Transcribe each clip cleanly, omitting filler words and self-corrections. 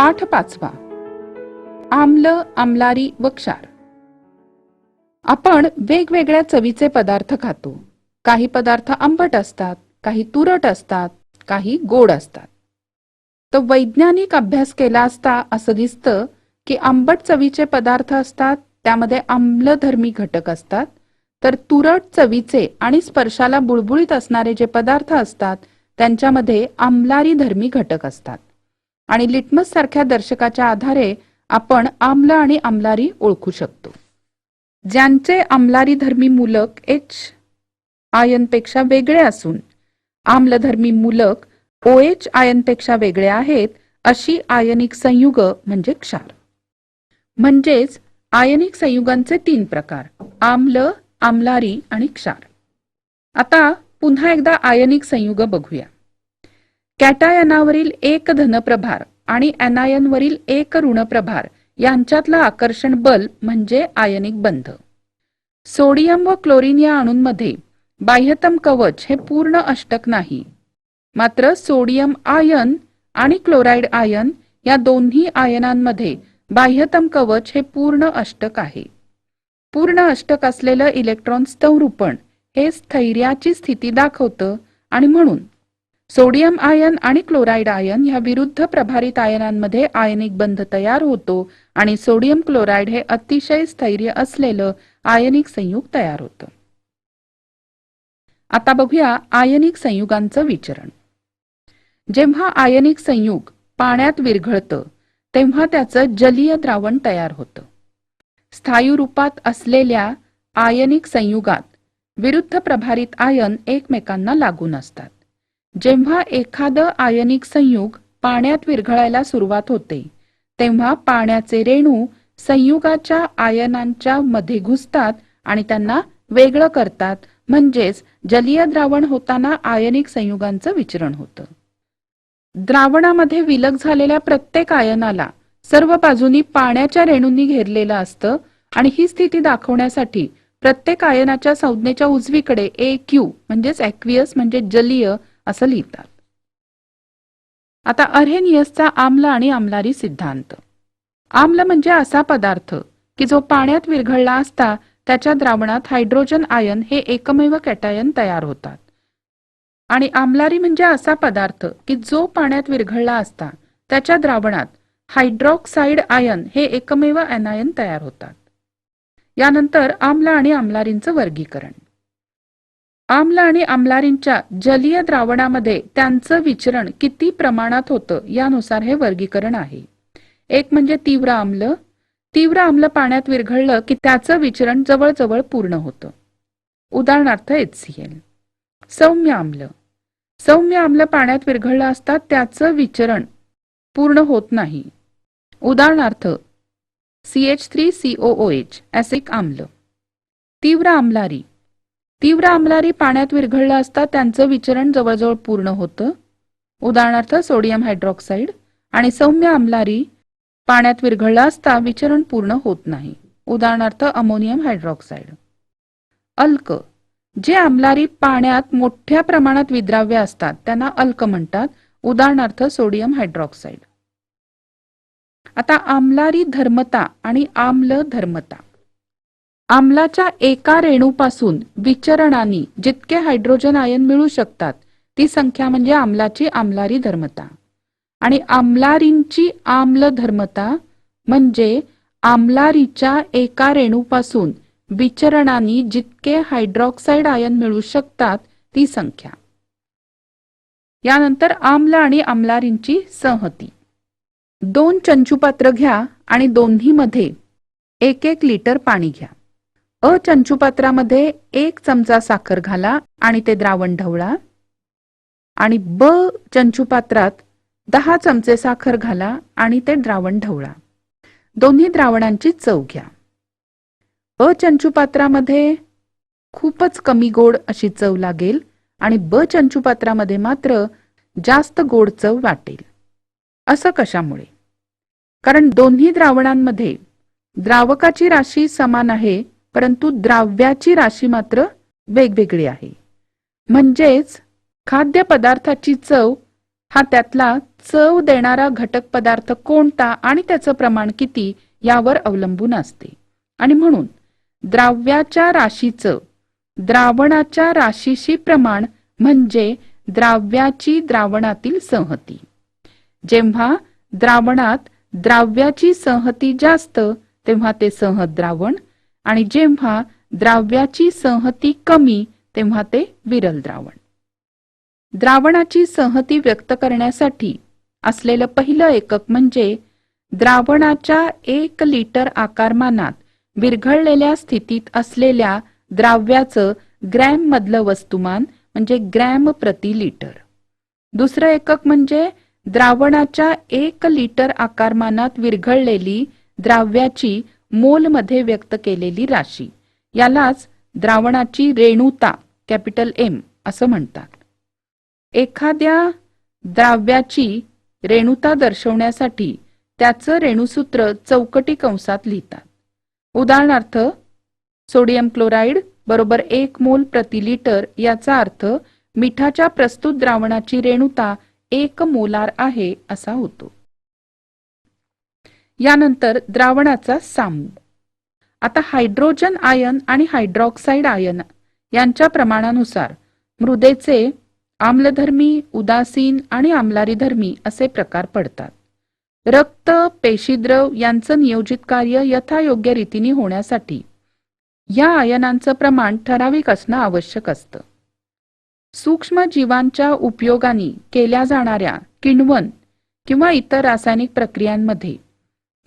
पाठ 5वा. आम्ल, आम्लारी व क्षार. आपण वेगवेगळ्या चवीचे पदार्थ खातो. काही पदार्थ आंबट असतात, काही तुरट असतात, काही गोड असतात. तर वैज्ञानिक अभ्यास केला असता असं दिसतं की आंबट चवीचे पदार्थ असतात त्यामध्ये आम्लधर्मी घटक असतात, तर तुरट चवीचे आणि स्पर्शाला बुळबुळीत असणारे जे पदार्थ असतात त्यांच्यामध्ये आम्लारी धर्मी घटक असतात. आणि लिटमस सारख्या दर्शकाच्या आधारे आपण आम्ल आणि आम्लारी ओळखू शकतो. ज्यांचे आम्लारी धर्मी मूलक H आयनपेक्षा वेगळे असून आम्लधर्मी मूलक OH आयनपेक्षा वेगळे आहेत अशी आयनिक संयुग म्हणजे क्षार. म्हणजेच आयनिक संयुगांचे 3 प्रकार: आम्ल, आम्लारी आणि क्षार. आता पुन्हा एकदा आयनिक संयुग बघूया. कॅटायनावरील एक धनप्रभार आणि ऍनायनवरील एक ऋणप्रभार यांच्यातलं आकर्षण बल म्हणजे आयनिक बंध. सोडियम व क्लोरीन या अणूंमध्ये बाह्यतम कवच हे पूर्ण अष्टक नाही. मात्र सोडियम आयन आणि क्लोराईड आयन या दोन्ही आयनांमध्ये बाह्यतम कवच हे पूर्ण अष्टक आहे. पूर्ण अष्टक असलेलं इलेक्ट्रॉन संरूपण हे स्थैर्याची स्थिती दाखवतं आणि म्हणून सोडियम आयन आणि क्लोराईड आयन ह्या विरुद्ध प्रभारित आयनांमध्ये आयनिक बंध तयार होतो आणि सोडियम क्लोराईड हे अतिशय स्थैर्य असलेलं आयनिक संयुग तयार होतं. आता बघूया आयनिक संयुगांचं विचरण. जेव्हा आयनिक संयुग पाण्यात विरघळतं तेव्हा त्याचं जलीय द्रावण तयार होतं. स्थायू रूपात असलेल्या आयनिक संयुगात विरुद्ध प्रभारित आयन एकमेकांना लागून असतात. जेव्हा एखादं आयनिक संयुग पाण्यात विरघळायला सुरुवात होते तेव्हा पाण्याचे रेणू संयुगाच्या आयनांच्या मध्ये घुसतात आणि त्यांना वेगळं करतात, म्हणजेच जलीय द्रावण होताना आयनिक संयुगांचं विचरण होतं. द्रावणामध्ये विलग झालेल्या प्रत्येक आयनाला सर्व बाजूनी पाण्याच्या रेणूंनी घेरलेलं असतं आणि ही स्थिती दाखवण्यासाठी प्रत्येक आयनाच्या संज्ञेच्या उजवीकडे AQ म्हणजेच ॲक्वियस म्हणजे जलीय असं लिहितात. आता अर्हेनियसचा आम्ल आणि आम्लारी सिद्धांत. आम्ल म्हणजे असा पदार्थ की जो पाण्यात विरघळला असता त्याच्या द्रावणात हायड्रोजन आयन हे एकमेव कॅटायन तयार होतात. आणि आम्लारी म्हणजे असा पदार्थ की जो पाण्यात विरघळला असता त्याच्या द्रावणात हायड्रॉक्साईड आयन हे एकमेव ऍनायन तयार होतात. यानंतर आम्ल आणि आम्लारींचं वर्गीकरण. आम्ल आणि आम्लारींच्या जलीय द्रावणामध्ये त्यांचं विचरण किती प्रमाणात होतं यानुसार हे वर्गीकरण आहे. एक म्हणजे तीव्र आम्ल. तीव्र आम्ल पाण्यात विरघळलं की त्याचं विचरण जवळजवळ पूर्ण होतं. उदाहरणार्थ HCl. सौम्य आम्ल. सौम्य आम्ल पाण्यात विरघळलं असता त्याचं विचरण पूर्ण होत नाही. उदाहरणार्थ CH3COOH ऍसिटिक आम्ल. तीव्र आम्लारी. तीव्र आम्लारी पाण्यात विरघळलं असता त्यांचं विचरण जवळजवळ पूर्ण होतं. उदाहरणार्थ सोडियम हायड्रॉक्साईड. आणि सौम्य आम्लारी पाण्यात विरघळलं असता विचरण पूर्ण होत नाही. उदाहरणार्थ अमोनियम हायड्रॉक्साईड. अल्क. जे आम्लारी पाण्यात मोठ्या प्रमाणात विद्राव्य असतात त्यांना अल्क म्हणतात. उदाहरणार्थ सोडियम हायड्रॉक्साईड. आता आम्लारी धर्मता आणि आम्ल धर्मता. आम्लाच्या एका रेणूपासून विचरणाने जितके हायड्रोजन आयन मिळू शकतात ती संख्या म्हणजे आम्लाची आम्लारी धर्मता. आणि आम्लारींची आम्ल धर्मता म्हणजे आम्लारीच्या एका रेणूपासून विचरणाने जितके हायड्रॉक्साईड आयन मिळू शकतात ती संख्या. यानंतर आम्ल आणि आम्लारींची संहती. 2 चंचुपात्र घ्या आणि दोन्हीमध्ये 1-1 लिटर पाणी घ्या. अ चंचुपात्रामध्ये 1 चमचा साखर घाला आणि ते द्रावण ढवळा. आणि ब चंचुपात्रात 10 चमचे साखर घाला आणि ते द्रावण ढवळा. दोन्ही द्रावणांची चव घ्या. अ चंचुपात्रामध्ये खूपच कमी गोड अशी चव लागेल आणि ब चंचुपात्रामध्ये मात्र जास्त गोड चव वाटेल. असं कशामुळे? कारण दोन्ही द्रावणांमध्ये द्रावकाची राशी समान आहे परंतु द्राव्याची राशी मात्र वेगवेगळी आहे. म्हणजेच खाद्यपदार्थाची चव हा त्यातला चव देणारा घटक पदार्थ कोणता आणि त्याचं प्रमाण किती यावर अवलंबून असते. आणि म्हणून द्राव्याच्या राशीचं द्रावणाच्या राशीशी प्रमाण म्हणजे द्राव्याची द्रावणातील संहती. जेव्हा द्रावणात द्राव्याची संहती जास्त तेव्हा ते संहत द्रावण आणि जेव्हा द्राव्याची संहती कमी तेव्हा ते विरल द्रावण. द्रावणाची संहती व्यक्त करण्यासाठी असलेलं पहिलं एकक म्हणजे द्रावणाच्या 1 लिटर आकारमानात विरघळलेल्या स्थितीत असलेल्या द्राव्याचं ग्रॅम मधलं वस्तुमान म्हणजे ग्रॅम प्रति लिटर. दुसरं एकक म्हणजे द्रावणाच्या 1 लिटर आकारमानात विरघळलेली द्राव्याची मोलमध्ये व्यक्त केलेली राशी, यालाच द्रावणाची रेणुता कॅपिटल एम असं म्हणतात. एखाद्या द्राव्याची रेणुता दर्शवण्यासाठी त्याचं रेणुसूत्र चौकटी कंसात लिहितात. उदाहरणार्थ सोडियम क्लोराईड बरोबर 1 मोल प्रति लिटर याचा अर्थ मिठाच्या प्रस्तुत द्रावणाची रेणुता 1 मोलार आहे असा होतो. यानंतर द्रावणाचा सामू. आता हायड्रोजन आयन आणि हायड्रॉक्साईड आयन यांच्या प्रमाणानुसार मृदेचे आम्लधर्मी, उदासीन आणि आम्लारीधर्मी असे प्रकार पडतात. रक्त, पेशीद्रव यांचं नियोजित कार्य यथायोग्य रीतीने होण्यासाठी या आयनांचं प्रमाण ठराविक असणं आवश्यक असतं. सूक्ष्म जीवांच्या उपयोगाने केल्या जाणाऱ्या किण्वन किंवा इतर रासायनिक प्रक्रियांमध्ये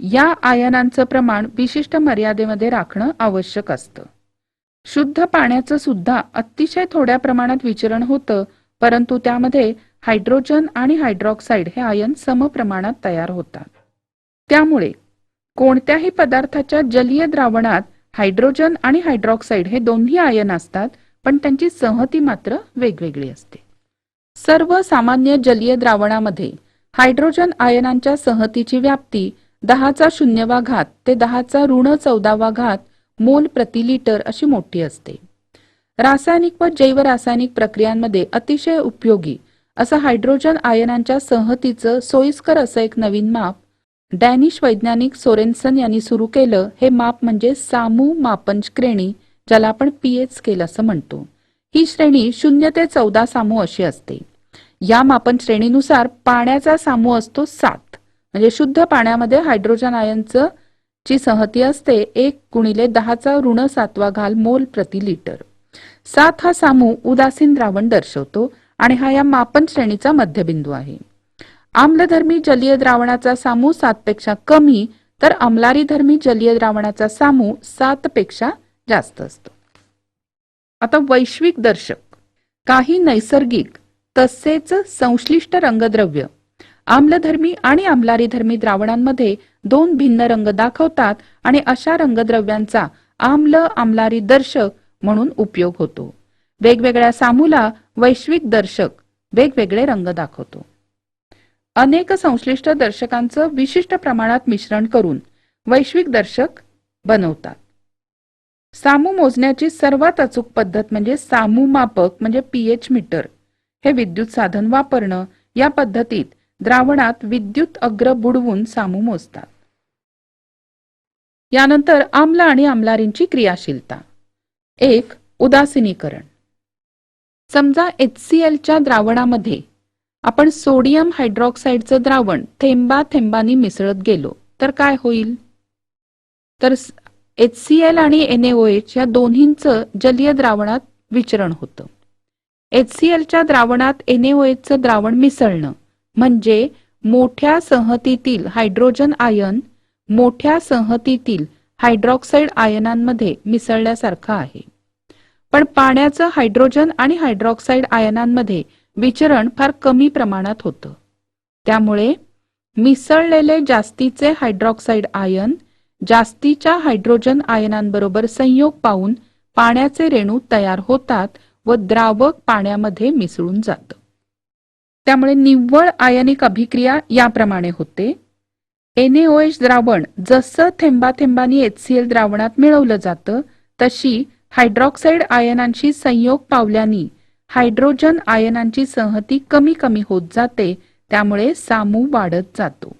या आयनांचं प्रमाण विशिष्ट मर्यादेमध्ये राखणं आवश्यक असतं. शुद्ध पाण्याचं सुद्धा अतिशय थोड्या प्रमाणात विचरण होतं, परंतु त्यामध्ये हायड्रोजन आणि हायड्रॉक्साईड हे आयन समप्रमाणात तयार होतात. त्यामुळे कोणत्याही पदार्थाच्या जलीय द्रावणात हायड्रोजन आणि हायड्रॉक्साईड हे दोन्ही आयन असतात, पण त्यांची संहती मात्र वेगवेगळी असते. सर्व सामान्य जलीय द्रावणामध्ये हायड्रोजन आयनांच्या संहतीची व्याप्ती 10⁻⁴ ते 10⁻14 मोल प्रति लिटर अशी मोठी असते. रासायनिक व जैवरासायनिक प्रक्रियांमध्ये अतिशय उपयोगी असं हायड्रोजन आयनांच्या संहतीचं सोयीस्कर असं एक नवीन माप डॅनिश वैज्ञानिक सोरेन्सन यांनी सुरू केलं. हे माप म्हणजे सामू मापन श्रेणी, ज्याला आपण पीएच स्केल असं म्हणतो. ही श्रेणी 0 ते 14 सामू अशी असते. या मापन श्रेणीनुसार पाण्याचा सामू असतो 7, म्हणजे शुद्ध पाण्यामध्ये हायड्रोजन आयनचं ची संहती असते 1 × 10⁻⁷ मोल प्रति लिटर. 7 हा सामू उदासीन द्रावण दर्शवतो आणि हा या मापन श्रेणीचा मध्यबिंदू आहे. आम्लधर्मी जलीय द्रावणाचा सामू 7 पेक्षा कमी तर आम्लारीधर्मी जलीय द्रावणाचा सामू 7 पेक्षा जास्त असतो. आता वैश्विक दर्शक. काही नैसर्गिक तसेच संश्लिष्ट रंगद्रव्य आम्लधर्मी आणि आम्लारीधर्मी द्रावणांमध्ये 2 भिन्न रंग दाखवतात आणि अशा रंगद्रव्यांचा आम्ल आम्लारी दर्शक म्हणून उपयोग होतो. वेगवेगळ्या सामूला वैश्विक दर्शक वेगवेगळे रंग दाखवतो. अनेक संश्लिष्ट दर्शकांचं विशिष्ट प्रमाणात मिश्रण करून वैश्विक दर्शक बनवतात. सामू मोजण्याची सर्वात अचूक पद्धत म्हणजे सामू मापक म्हणजे पीएच मीटर हे विद्युत साधन वापरणं. या पद्धतीत द्रावणात विद्युत अग्र बुडवून सामू मोजतात. यानंतर आम्ल आणि आम्लारींची क्रियाशीलता. 1. उदासीनीकरण. समजा HClच्या द्रावणामध्ये आपण सोडियम हायड्रॉक्साईडचं द्रावण थेंबाथेंबांनी मिसळत गेलो तर काय होईल? तर HCl आणि NaOH या दोन्हींचं जलीय द्रावणात विचरण होतं. HClच्या द्रावणात NaOHचं द्रावण मिसळणं म्हणजे मोठ्या संहतीतील हायड्रोजन आयन मोठ्या संहतीतील हायड्रॉक्साईड आयनांमध्ये मिसळल्यासारखं आहे. पण पाण्याचं हायड्रोजन आणि हायड्रॉक्साईड आयनांमध्ये विचरण फार कमी प्रमाणात होतं. त्यामुळे मिसळलेले जास्तीचे हायड्रॉक्साईड आयन जास्तीच्या हायड्रोजन आयनांबरोबर संयोग पावून पाण्याचे रेणू तयार होतात व द्रावक पाण्यामध्ये मिसळून जातं. त्यामुळे निव्वळ आयनिक अभिक्रिया याप्रमाणे होते. NaOH द्रावण जसं थेंबाथेंबांनी HCl द्रावणात मिळवलं जातं तशी हायड्रॉक्साईड आयनांशी संयोग पावल्याने हायड्रोजन आयनांची संहती कमी कमी होत जाते. त्यामुळे सामू वाढत जातो.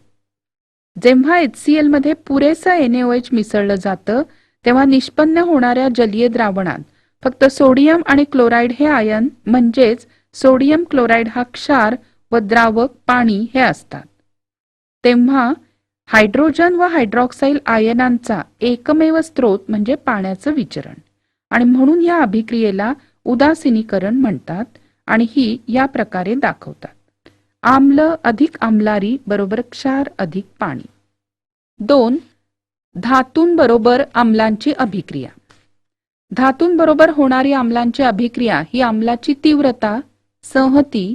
जेव्हा HCl मध्ये पुरेसं NaOH मिसळलं जातं तेव्हा निष्पन्न होणाऱ्या जलीय द्रावणात फक्त सोडियम आणि क्लोराईड हे आयन म्हणजेच सोडियम क्लोराईड हा क्षार व द्रावक पाणी हे असतात. तेव्हा हायड्रोजन व हायड्रॉक्साइल आयनांचा एकमेव स्रोत म्हणजे पाण्याचं विचरण आणि म्हणून या अभिक्रियेला उदासीनीकरण म्हणतात आणि ही या प्रकारे दाखवतात. आम्ल अधिक आम्लारी बरोबर क्षार अधिक पाणी. 2. धातूंबरोबर आम्लांची अभिक्रिया. धातूंबरोबर होणारी आम्लांची अभिक्रिया ही आम्लाची तीव्रता, संहती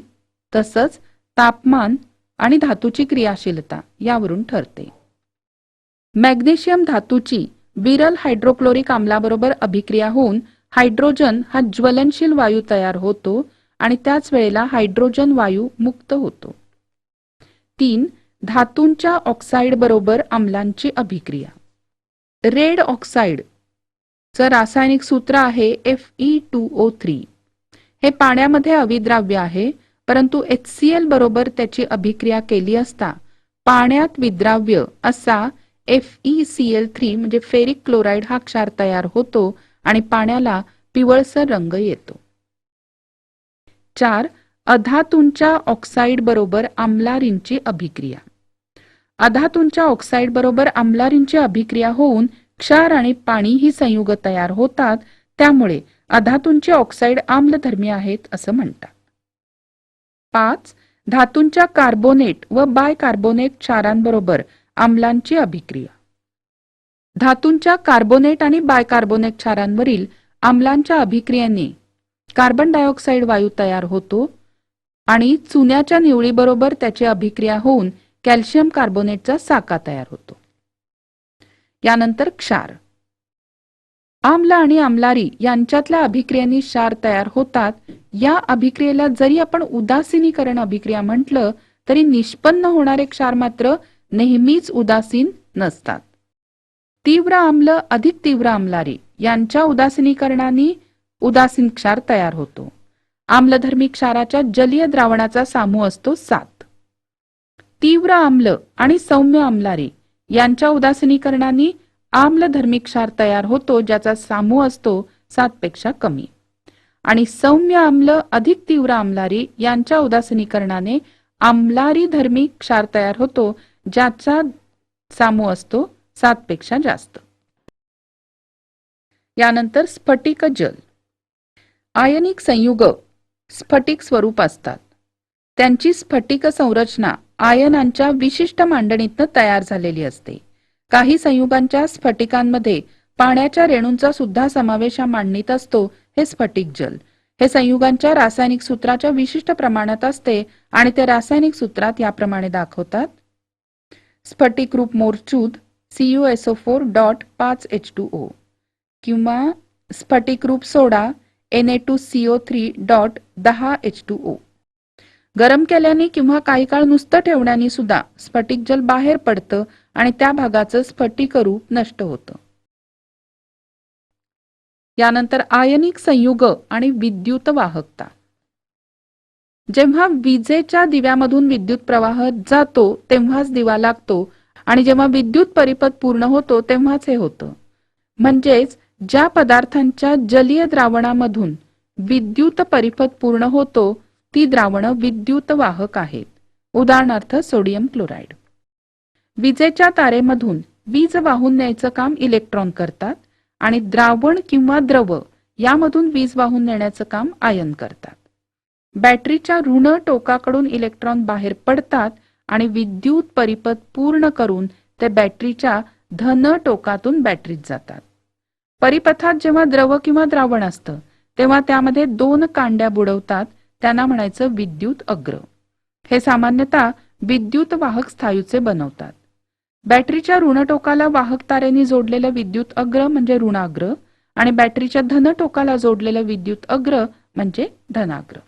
तसंच तापमान आणि धातूची क्रियाशीलता यावरून ठरते. मॅग्नेशियम धातूची विरल हायड्रोक्लोरिक आम्लाबरोबर अभिक्रिया होऊन हायड्रोजन हा ज्वलनशील वायू तयार होतो आणि त्याच वेळेला हायड्रोजन वायू मुक्त होतो. 3. धातूंच्या ऑक्साईड बरोबर आम्लांची अभिक्रिया. रेड ऑक्साईड चं रासायनिक सूत्र आहे Fe2O3. हे पाण्यामध्ये अविद्राव्य आहे, परंतु HCl बरोबर त्याची अभिक्रिया केली असता पाण्यात विद्राव्य असा FeCl3 म्हणजे फेरिक क्लोराईड हा क्षार तयार होतो आणि पाण्याला पिवळसर रंग येतो. 4. अधातूंच्या ऑक्साईड बरोबर आम्लारींची अभिक्रिया. अधातूंच्या ऑक्साईड बरोबर आम्लारींची अभिक्रिया होऊन क्षार आणि पाणी ही संयुग तयार होतात, त्यामुळे अधातूंचे ऑक्साईड आम्लधर्मी आहेत असं म्हणतात. 5. धातूंच्या कार्बोनेट व बायकार्बोनेट क्षारांबरोबर आम्लांची अभिक्रिया. धातूंच्या कार्बोनेट आणि बायकार्बोनेट क्षारांवरील आम्लांच्या अभिक्रियेने कार्बन डायऑक्साईड वायू तयार होतो आणि चुन्याच्या निवळीबरोबर त्याची अभिक्रिया होऊन कॅल्शियम कार्बोनेटचा साका तयार होतो. यानंतर क्षार. आम्ल आणि आम्लारी यांच्यातल्या अभिक्रियेने क्षार तयार होतात. या अभिक्रियेला जरी आपण उदासीनीकरण अभिक्रिया म्हटलं तरी निष्पन्न होणारे क्षार मात्र नेहमीच उदासीन नसतात. तीव्र आम्ल अधिक तीव्र आम्लारी यांच्या उदासीनीकरणाने उदासीन क्षार तयार होतो. आम्लधर्मी क्षाराच्या जलीय द्रावणाचा सामू असतो 7. तीव्र आम्ल आणि सौम्य आम्लारी यांच्या उदासीनीकरणाने आम्लधर्मी क्षार तयार होतो ज्याचा सामू असतो 7 पेक्षा कमी. आणि सौम्य आम्ल अधिक तीव्र आम्लारी यांच्या उदासीनीकरणाने आम्लारी धर्मी क्षार तयार होतो ज्याचा सामू असतो 7 पेक्षा जास्त. यानंतर स्फटिक जल. आयनिक संयुग स्फटिक स्वरूप असतात. त्यांची स्फटिक संरचना आयनांच्या विशिष्ट मांडणीतून तयार झालेली असते. काही संयुगांच्या स्फटिकांमध्ये पाण्याच्या रेणूंचा सुद्धा समावेश या मांडणीत असतो. हे स्फटिक जल हे संयुगांच्या रासायनिक सूत्राच्या विशिष्ट प्रमाणात असते आणि ते रासायनिक सूत्रात याप्रमाणे दाखवतात. स्फटिक रूप मोरचूद CuSO4.5H2O किंवा स्फटिक रूप सोडा Na2CO3.10H2O. गरम केल्याने किंवा काही काळ नुसतं ठेवण्याने सुद्धा स्फटिक जल बाहेर पडतं आणि त्या भागाचं स्फटिक रूप नष्ट होतं. यानंतर आयनिक संयुग आणि विद्युत वाहकता. जेव्हा विजेच्या दिव्यामधून विद्युत प्रवाह जातो तेव्हाच दिवा लागतो आणि जेव्हा विद्युत परिपथ पूर्ण होतो तेव्हाच हे होतं. म्हणजेच ज्या पदार्थांच्या जलीय द्रावणामधून विद्युत परिपथ पूर्ण होतो ती द्रावणं विद्युत वाहक आहेत. उदाहरणार्थ सोडियम क्लोराईड. विजेच्या तारेमधून वीज वाहून न्यायचं काम इलेक्ट्रॉन करतात आणि द्रावण किंवा द्रव यामधून वीज वाहून नेण्याचं काम आयन करतात. बॅटरीच्या ऋण टोकाकडून इलेक्ट्रॉन बाहेर पडतात आणि विद्युत परिपथ पूर्ण करून ते बॅटरीच्या धन टोकातून बॅटरीत जातात. परिपथात जेव्हा द्रव किंवा द्रावण असतं तेव्हा त्यामध्ये 2 कांड्या बुडवतात, त्यांना म्हणायचं विद्युत अग्र. हे सामान्यतः विद्युत वाहक स्थायूचे बनवतात. बॅटरीच्या ऋण टोकाला वाहक तारेने जोडलेलं विद्युत अग्र म्हणजे ऋणाग्र आणि बॅटरीच्या धन टोकाला जोडलेलं विद्युत अग्र म्हणजे धनाग्र.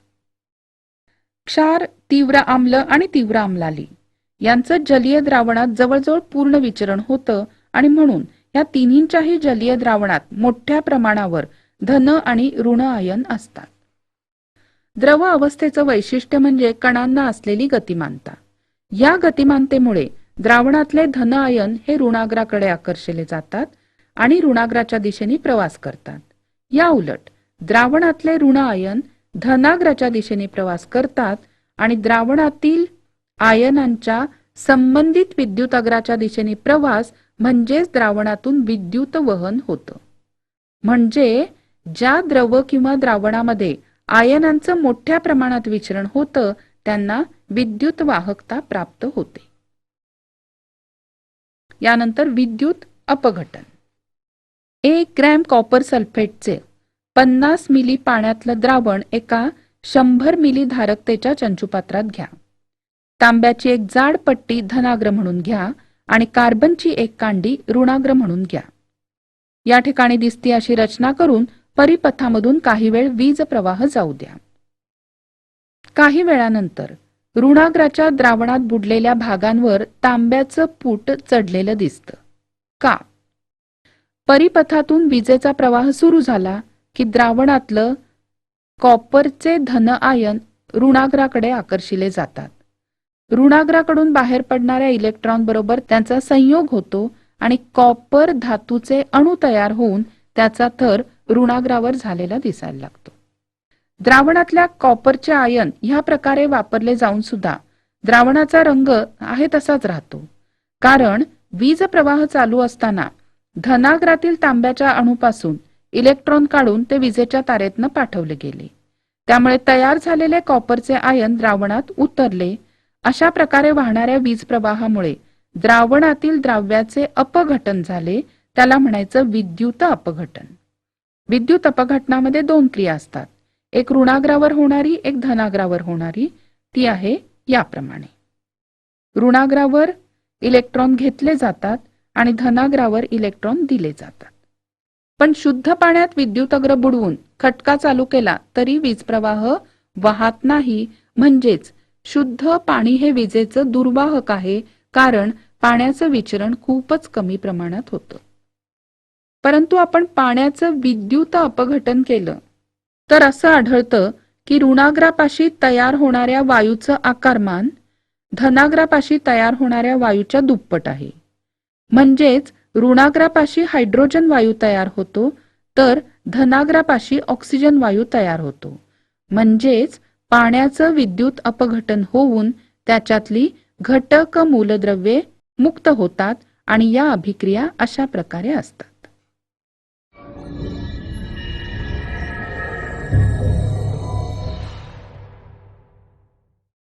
क्षार, तीव्र आम्ल आणि तीव्र आम्लाली यांचं जलीय द्रावणात जवळजवळ पूर्ण विचरण होतं आणि म्हणून या तिन्हींच्याही जलीय द्रावणात मोठ्या प्रमाणावर धन आणि ऋण आयन असतात. द्रव अवस्थेचं वैशिष्ट्य म्हणजे कणांना असलेली गतिमानता. या गतिमानतेमुळे द्रावणातले धन आयन हे ऋणाग्राकडे आकर्षले जातात आणि ऋणाग्राच्या दिशेने प्रवास करतात. या उलट द्रावणातले ऋण आयन धनाग्राच्या दिशेने प्रवास करतात आणि द्रावणातील आयनांच्या संबंधित विद्युत अग्राच्या दिशेने प्रवास म्हणजेच द्रावणातून विद्युत वहन होतं. म्हणजे ज्या द्रव किंवा द्रावणामध्ये आयनांचं मोठ्या प्रमाणात विचरण होतं त्यांना विद्युत वाहकता प्राप्त होते. यानंतर विद्युत अपघटन. 1 ग्रॅम कॉपर सल्फेटचे 50 मिली पाण्यातलं द्रावण एका 100 मिली धारकतेच्या चंचुपात्रात घ्या. तांब्याची एक जाड पट्टी धनाग्र म्हणून घ्या आणि कार्बनची एक कांडी ऋणाग्र म्हणून घ्या. या ठिकाणी दिसती अशी रचना करून परिपथामधून काही वेळ वीज प्रवाह जाऊ द्या. काही वेळानंतर ऋणाग्राच्या द्रावणात बुडलेल्या भागांवर तांब्याचं पूट चढलेलं दिसतं. का? परिपथातून विजेचा प्रवाह सुरू झाला की द्रावणातलं कॉपरचे धन आयन ऋणाग्राकडे आकर्षिले जातात. ऋणाग्राकडून बाहेर पडणाऱ्या इलेक्ट्रॉन बरोबर त्यांचा संयोग होतो आणि कॉपर धातूचे अणू तयार होऊन त्याचा थर ऋणाग्रावर झालेला दिसायला लागतो. द्रावणातल्या कॉपरचे आयन ह्या प्रकारे वापरले जाऊन सुद्धा द्रावणाचा रंग आहे तसाच राहतो. कारण वीज प्रवाह चालू असताना धनाग्रातील तांब्याच्या अणूपासून इलेक्ट्रॉन काढून ते विजेच्या तारेतनं पाठवले गेले. त्यामुळे तयार झालेले कॉपरचे आयन द्रावणात उतरले. अशा प्रकारे वाहणाऱ्या वीज प्रवाहामुळे द्रावणातील द्रव्याचे अपघटन झाले. त्याला म्हणायचं विद्युत अपघटन. विद्युत अपघटनामध्ये 2 क्रिया असतात. एक ऋणाग्रावर होणारी, एक धनाग्रावर होणारी. ती आहे याप्रमाणे. ऋणाग्रावर इलेक्ट्रॉन घेतले जातात आणि धनाग्रावर इलेक्ट्रॉन दिले जातात. पण शुद्ध पाण्यात विद्युत अग्र बुडवून खटका चालू केला तरी वीज प्रवाह वाहत नाही. म्हणजेच शुद्ध पाणी हे विजेचं दुर्वाहक आहे, कारण पाण्याचं विचरण खूपच कमी प्रमाणात होतं. परंतु आपण पाण्याचं विद्युत अपघटन केलं तर असं आढळतं की ऋणाग्रापाशी तयार होणाऱ्या वायूचं आकारमान धनाग्रापाशी तयार होणाऱ्या वायूच्या दुप्पट आहे. म्हणजेच ऋणाग्रापाशी हायड्रोजन वायू तयार होतो तर धनाग्रापाशी ऑक्सिजन वायू तयार होतो. म्हणजेच पाण्याचं विद्युत अपघटन होऊन त्याच्यातली घटक मूलद्रव्ये मुक्त होतात आणि या अभिक्रिया अशा प्रकारे असतात.